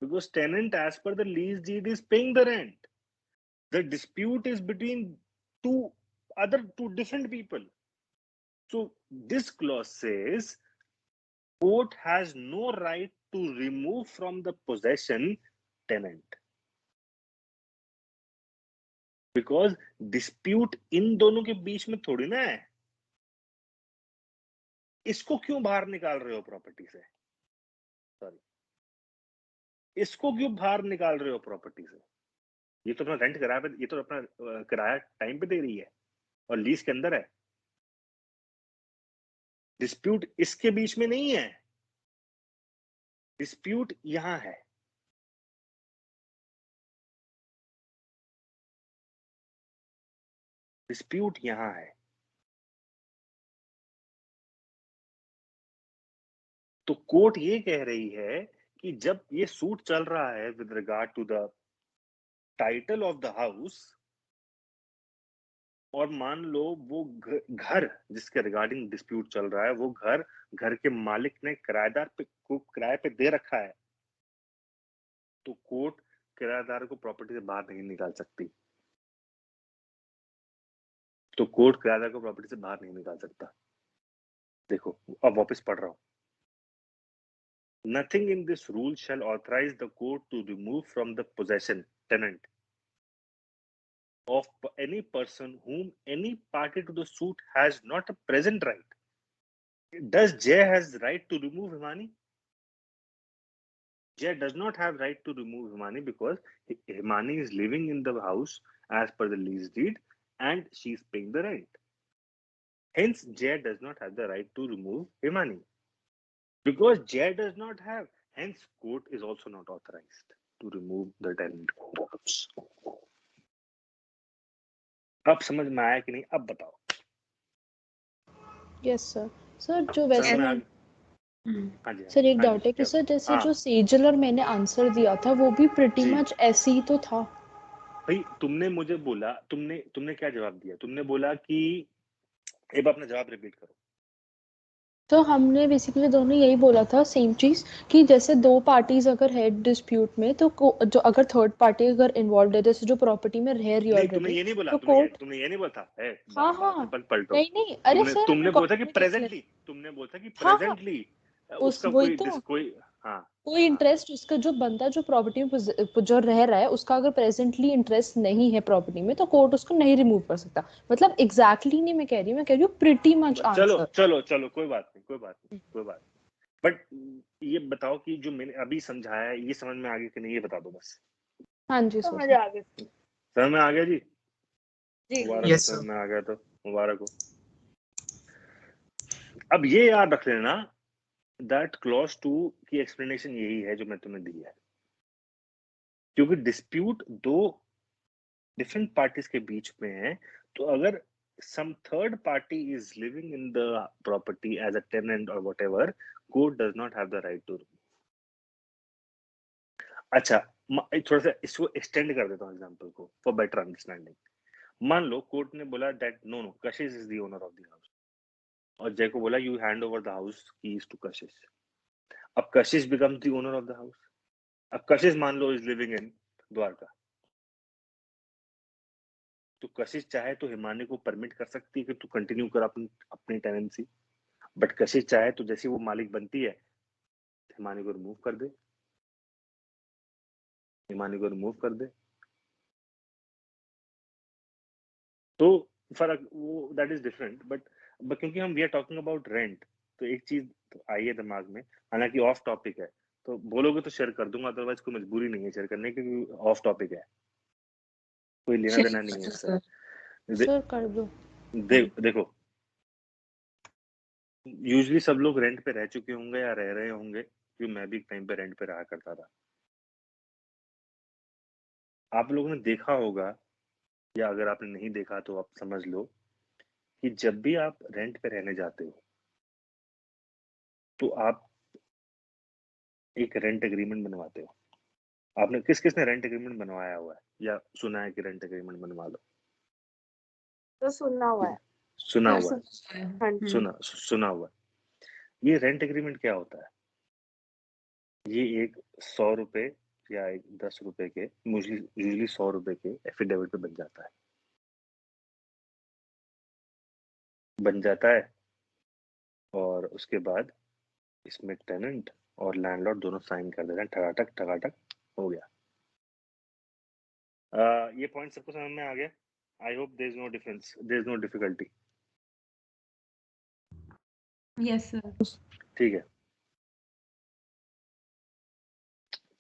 because tenant as per the lease deed is paying the rent. The dispute is between two different people. So this clause says court has no right to remove from the possession tenant, because dispute इन दोनों के बीच में थोड़ी ना है. इसको क्यों बाहर निकाल रहे हो प्रॉपर्टी से? सॉरी, इसको क्यों बाहर निकाल रहे हो प्रॉपर्टी से? ये तो अपना रेंट किराया पे, ये तो अपना किराया टाइम पे दे रही है और लीज के अंदर है. डिस्प्यूट इसके बीच में नहीं है, डिस्प्यूट यहां है. डिस्प्यूट यहां है. तो कोर्ट ये कह रही है कि जब ये सूट चल रहा है with regard to the title of the house, और मान लो वो घर जिसके रिगार्डिंग डिस्प्यूट चल रहा है, वो घर के मालिक ने किराएदार पे को किराए पे दे रखा है, तो कोर्ट किराएदार को प्रॉपर्टी से बाहर नहीं निकाल सकती. तो कोर्ट किराएदार को प्रॉपर्टी से बाहर नहीं निकाल सकता. देखो अब वापस पढ़ रहा हूं. Nothing in this rule shall authorize the court to remove from the possession tenant of any person whom any party to the suit has not a present right. Does Jay has right to remove Himani? Jay does not have right to remove Himani because Himani is living in the house as per the lease deed and she is paying the rent. Hence, Jay does not have the right to remove Himani. Because Jay does not have, hence court is also not authorized to remove the tenant of the house. अब समझ में आया कि नहीं? अब बताओ. Yes sir. Sir जो वैसे समझ में आ मैं गया? हाँ जी, सर एक हाँ जी, डाउट है कि क्या? सर जैसे हाँ जो सेजल और मैंने आंसर दिया था वो भी प्रिटी जी. मच ऐसे ही तो था. भाई तुमने मुझे बोला, तुमने क्या जवाब दिया? तुमने बोला कि एक बार अपना जवाब रिपीट करो. तो हमने बेसिकली दोनों यही बोला था सेम चीज कि जैसे दो पार्टीज अगर है डिस्प्यूट में तो जो अगर थर्ड पार्टी अगर इन्वॉल्व है जैसे जो प्रॉपर्टी में रह रही है नहीं, तुमने ऑलरेडी ये नहीं बोला, तो कोर्ट. तुमने ये नहीं बोला था. हाँ बात हाँ. पे पलटो. नहीं अरे सर तुमने बोला था कि प्रेजेंटली, हाँ हाँ उस उसका वही तो कोई हाँ कोई इंटरेस्ट उसका जो बंदा जो प्रॉपर्टी में जो रह रहा है उसका अगर प्रेजेंटली इंटरेस्ट नहीं है प्रॉपर्टी में तो कोर्ट उसको नहीं रिमूव कर सकता. मतलब एग्जैक्टली नहीं मैं कह रही हूँ, मैं कह रही हूँ प्रिटी मच चलो आंसर. चलो कोई बात नहीं. बट ये बताओ कि जो मैंने अभी समझाया है ये समझ में आ गया कि नहीं, ये बता दो बस. हाँ जी सर. समझ आ गया समझ में आ गया जी? जी. मुबारक हो, समझ में आ गया तो मुबारक हो. अब ये याद रख लेना दैट क्लॉज 2 की एक्सप्लेनेशन यही है जो मैं तुम्हें दी है, क्योंकि डिस्प्यूट दो डिफरेंट पार्टीज के बीच में है. तो अगर some third party is living in the property as a tenant or whatever, court does not have the right to remove. अच्छा, थोड़ा सा इसको एक्सटेंड कर देता हूँ एग्जांपल को फॉर बेटर अंडरस्टैंडिंग. मान लो कोर्ट ने बोला that no Kashish is the owner of the house, और जय को बोला you hand over the house keys to Kashish. अब Kashish becomes the owner of the house. अब कशिश मान लो इज लिविंग इन द्वारका, तो कशिश चाहे तो हिमानी को परमिट कर सकती है कि तू कंटिन्यू कर अपनी टेनेंसी. बट कशिश चाहे तो जैसे वो मालिक बनती है हिमानी को रिमूव कर दे. तो फर्क वो दैट इज डिफरेंट. बट क्योंकि हम we are talking about rent, तो एक चीज तो आई है दिमाग में, हालांकि ऑफ टॉपिक है, तो बोलोगे तो शेयर कर दूंगा, अदरवाइज कोई मजबूरी नहीं है शेयर करने की, क्योंकि ऑफ टॉपिक है, कोई लेना देना नहीं है इससे. सर कर दो. देखो यूजुअली सब लोग रेंट पे रह चुके होंगे या रह रहे होंगे, क्योंकि मैं भी टाइम पे रेंट पे रहा करता था. आप लोगों ने देखा होगा, या अगर आपने नहीं देखा तो आप समझ लो कि जब भी आप रेंट पे रहने जाते हो तो आप एक रेंट एग्रीमेंट बनवाते हो. आपने किसने रेंट एग्रीमेंट बनवाया हुआ है या सुना है कि रेंट एग्रीमेंट बनवा लो? तो सुनना हुआ है. सुना हुआ है. हाँ जी. सुना हुआ है. ये रेंट एग्रीमेंट क्या होता है? ये एक 100 रुपए या एक 10 रुपए के, यूजुअली 100 रुपए के एफिडेविट पे बन जाता है. बन जाता है और उसके बाद इसमें टेनेंट और लैंडलॉर्ड दोनों साइन कर देते हैं, ठगाठक हो गया। ये पॉइंट सबको समझ में आ गया? I hope there is no difference, there is no difficulty. Yes, sir. ठीक है,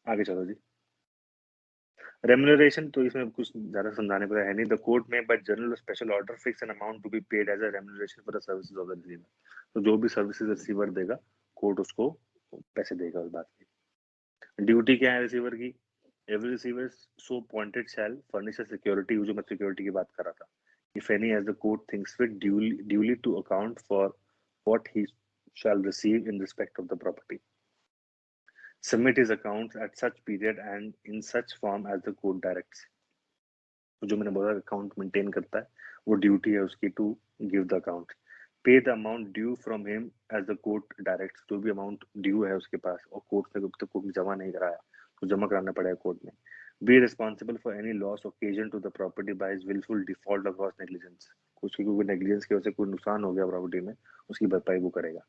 आगे चलो जी। रेम्यूनरेशन तो इसमें कुछ ज्यादा समझाने पर है नहीं। द कोर्ट में by general special order fix an amount to be paid as a remuneration for the services of the receiver. तो जो भी सर्विसेज रिसीवर देगा कोर्ट उसको पैसे देगा उस बात की। ड्यूटी क्या है रिसीवर की? Every receiver so appointed shall furnish a security, जो मैं सिक्योरिटी की बात कर रहा था, if any as the court thinks fit duly to account for what he shall receive in respect of the property. Submit his accounts at such period and in such form as the court directs. जो मैंने बोला account maintain करता है वो duty है उसकी to give the account. Pay the amount due from him as the court directs. जो भी अमाउंट ड्यू है उसके पास और कोर्ट ने जब तक कोर्ट जमा नहीं कराया तो जमा कराना पड़ेगा कोर्ट में। Be responsible for any loss occasion to the property by his wilful default और ग्रॉस नेग्लिजेंस। उसकी कोई नेग्लिजेंस की वजह से कोई नुकसान हो गया प्रॉपर्टी में, उसकी भरपाई वो करेगा।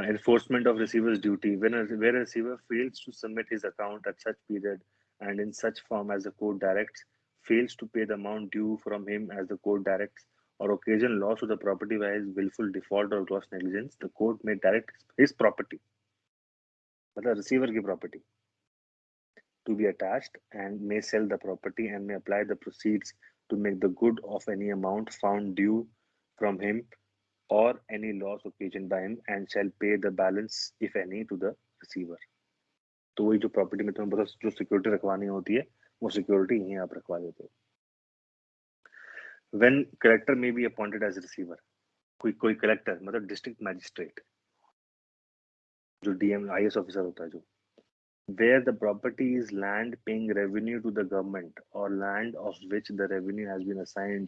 Enforcement of receiver's duty where a receiver fails to submit his account at such period and in such form as the court directs, fails to pay the amount due from him as the court directs, or occasion loss to the property by his willful default or gross negligence, the court may direct his property, मतलब receiver की property, to be attached and may sell the property and may apply the proceeds to make the good of any amount found due from him or any loss occasioned by him and shall pay the balance if any to the receiver। तो वही जो property में तुम्हें बस जो security रखवानी होती है वो सिक्योरिटी यहीं आप रखवा देते हो। When collector may be appointed as receiver, कोई कलेक्टर मतलब डिस्ट्रिक्ट मैजिस्ट्रेट जो डीएम आईएएस ऑफिसर होता है, जो where the property is land paying revenue to the government or land of which the revenue has been assigned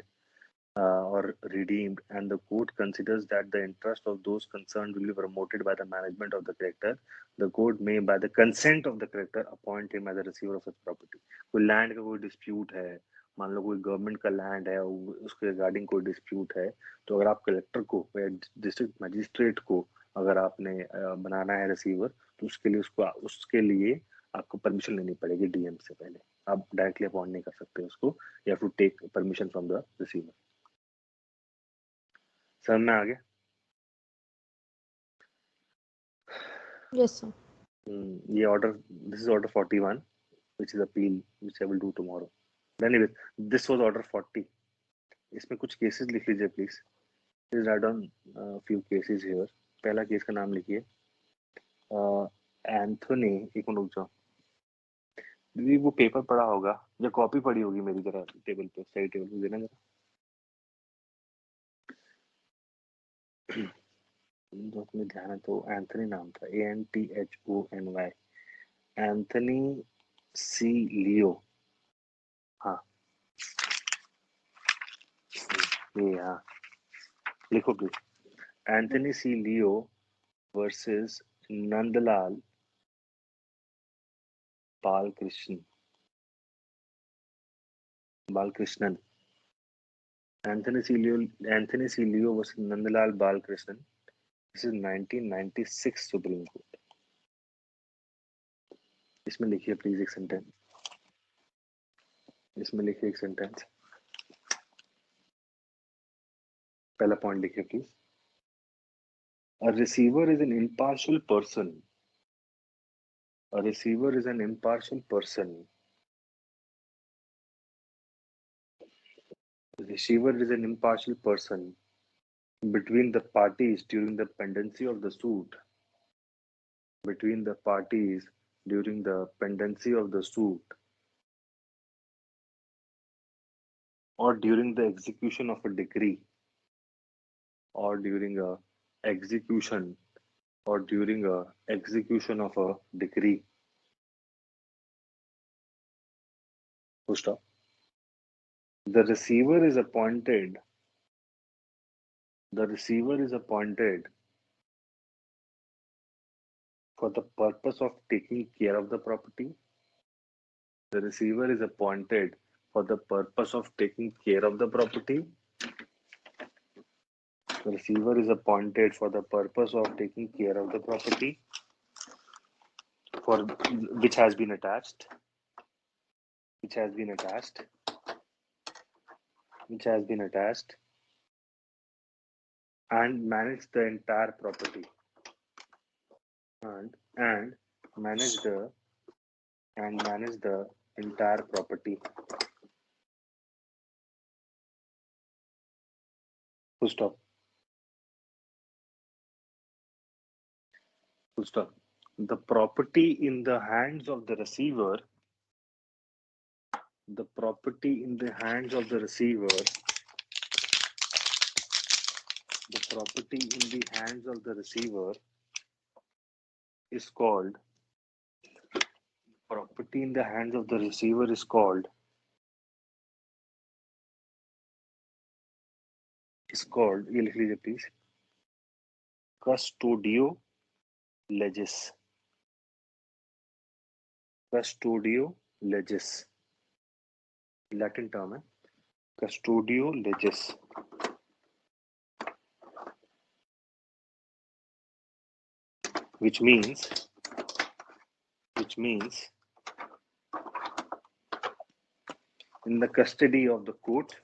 or redeemed and the court considers that the interest of those concerned will be promoted by the management of the creditor, the court may by the consent of the creditor appoint him as a receiver of such property। कोई land का कोई dispute है, मान लो कोई government का land है, उसके रिगार्डिंग कोई डिस्प्यूट है, तो अगर आप कलेक्टर को या डिस्ट्रिक्ट मजिस्ट्रेट को अगर आपने बनाना है रिसीवर तो उसके लिए आपको परमिशन लेनी पड़ेगी डीएम से पहले। आप डायरेक्टली अपॉइंट नहीं कर सकते उसको, you have to take permission from the receiver. समझ में आ गया? Yes, sir. ये order, this is order 41 which is appeal which I will do tomorrow. But anyway, this was order 40. इसमें कुछ केसेस लिख लीजिए please. Please write down few cases here. पहला केस का नाम लिखिए एंथोनी। एक मिनट रुक जाओ दीदी, वो पेपर पढ़ा होगा या कॉपी पड़ी होगी मेरी तरह टेबल पे, सही टेबल पे देना जरा। जो अपने ध्यान है तो एंथनी नाम था, ANTHONY, एंथनी सी लियो। हाँ ये, हाँ लिखो please. Anthony C Leo versus Nandlal Balakrishnan. Anthony C. Leo versus Nandalal Balkrishnan. This is 1996 Supreme Court. इसमें लिखिए प्लीज एक सेंटेंस, इसमें लिखिए एक सेंटेंस। पहला पॉइंट लिखिए please. A receiver is an impartial person. A receiver is an impartial person. A receiver is an impartial person between the parties during the pendency of the suit. Between the parties during the pendency of the suit or during the execution of a decree or during a execution of a decree. Full stop. The receiver is appointed for the purpose of taking care of the property. The receiver is appointed for the purpose of taking care of the property The receiver is appointed for the purpose of taking care of the property for which has been attached, and manage the entire property and manage the entire property. Full stop. Full stop. The property in the hands of the receiver, is called ये लिख लीजिए please, कस्टोडियो लेजिस. Latin term है कस्टोडियो लेजिस. which means in the custody of the court,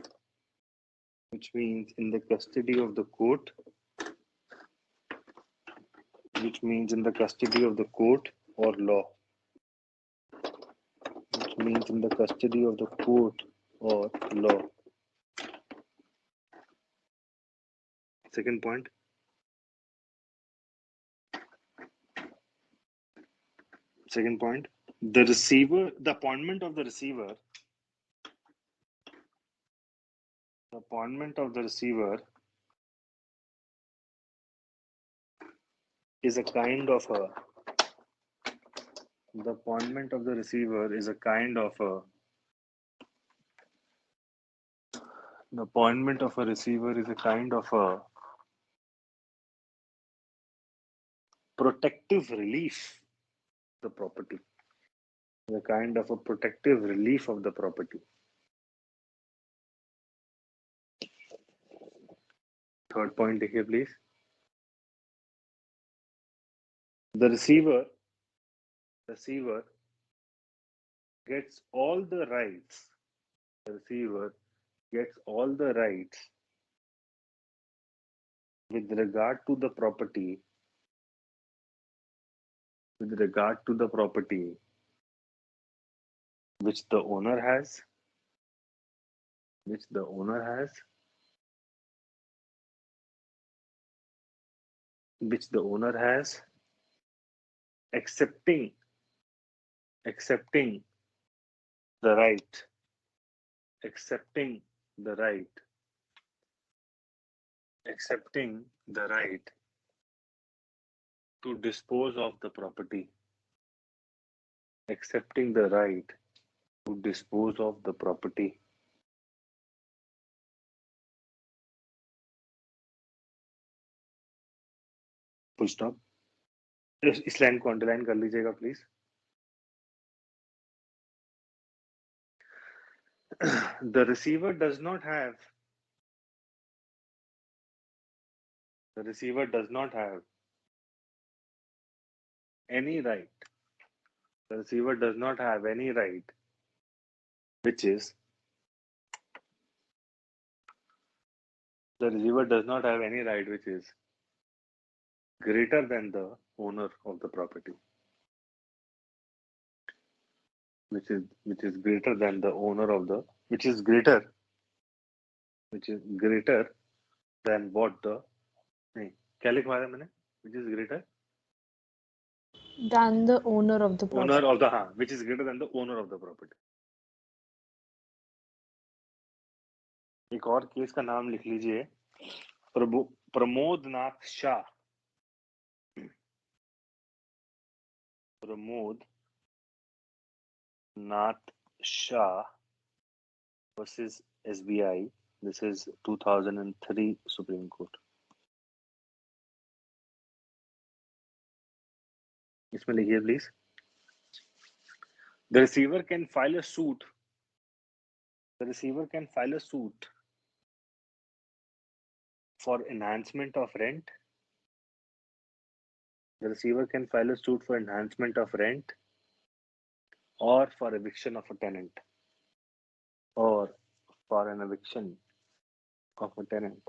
or law, Second point. The appointment of the receiver is a kind of a protective relief of the property. Third point here, please. The receiver gets all the rights. With regard to the property which the owner has, accepting the right to dispose of the property. Full stop. इस line को underline कर लीजिएगा please. The receiver does not have any right. Which is greater than the owner of the property. Which is greater than the owner of the, which is greater than what the, नहीं क्या लिखवा है मैंने, which is greater than the owner of the property. which is greater than the owner of the property. एक और case का नाम लिख लीजिए, प्रमोद नाथ Shah versus SBI. This is 2003 Supreme Court. इसमें लिखिए please. The receiver can file a suit. for enhancement of rent. The receiver can file a suit for enhancement of rent or for eviction of a tenant or for an eviction of a tenant.